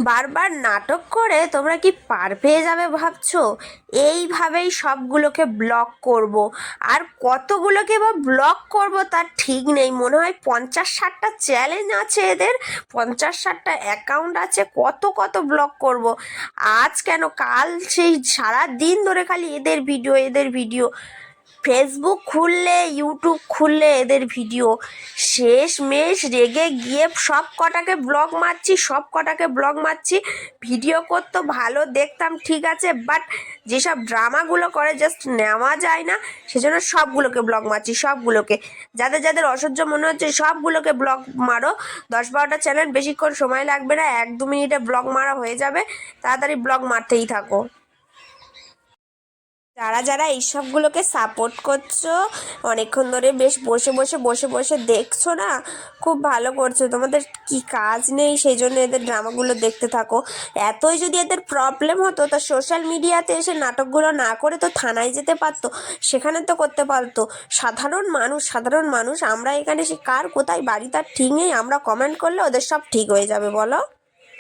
বারবার নাটক করে তোমরা কি পার পেয়ে যাবে ভাবছো? এইভাবেই সবগুলোকে ব্লক করব। আর কতগুলোকে বা ব্লক করব তার ঠিক নেই। মনে হয় 50-60টা চ্যালেঞ্জ আছে এদের, 50-60টা অ্যাকাউন্ট আছে। কত কত ব্লক করব। আজ কেন, কাল সেই সারা দিন ধরে খালি এদের ভিডিও এদের ভিডিও। ফেসবুক খুললে ইউটিউব খুললে এদের ভিডিও। শেষমেশ রেগে গিয়ে সব কটাকে ব্লগ মারছি। ভিডিও করতো ভালো, দেখতাম ঠিক আছে, বাট যেসব ড্রামাগুলো করে জাস্ট নেওয়া যায় না, সেজন্য সবগুলোকে ব্লগ মারছি, সবগুলোকে। যাদের যাদের অসহ্য মনে হচ্ছে সবগুলোকে ব্লগ মারো। 10-12টা চ্যানেল, বেশিক্ষণ সময় লাগবে না, 1-2 মিনিটে ব্লগ মারা হয়ে যাবে। তাড়াতাড়ি ব্লগ মারতেই থাকো। যারা যারা এইসবগুলোকে সাপোর্ট করছো, অনেকক্ষণ ধরে বেশ বসে বসে দেখছো না, খুব ভালো করছো। তোমাদের কি কাজ নেই সেই জন্য এদের ড্রামাগুলো দেখতে থাকো। এতই যদি এদের প্রবলেম হতো তা সোশ্যাল মিডিয়াতে এসে নাটকগুলো না করে তো থানায় যেতে পারতো, সেখানে তো করতে পারতো। সাধারণ মানুষ আমরা এখানে, সে কার কোথায় বাড়ি তার ঠিক নেই, আমরা কমেন্ট করলে ওদের সব ঠিক হয়ে যাবে, বলো?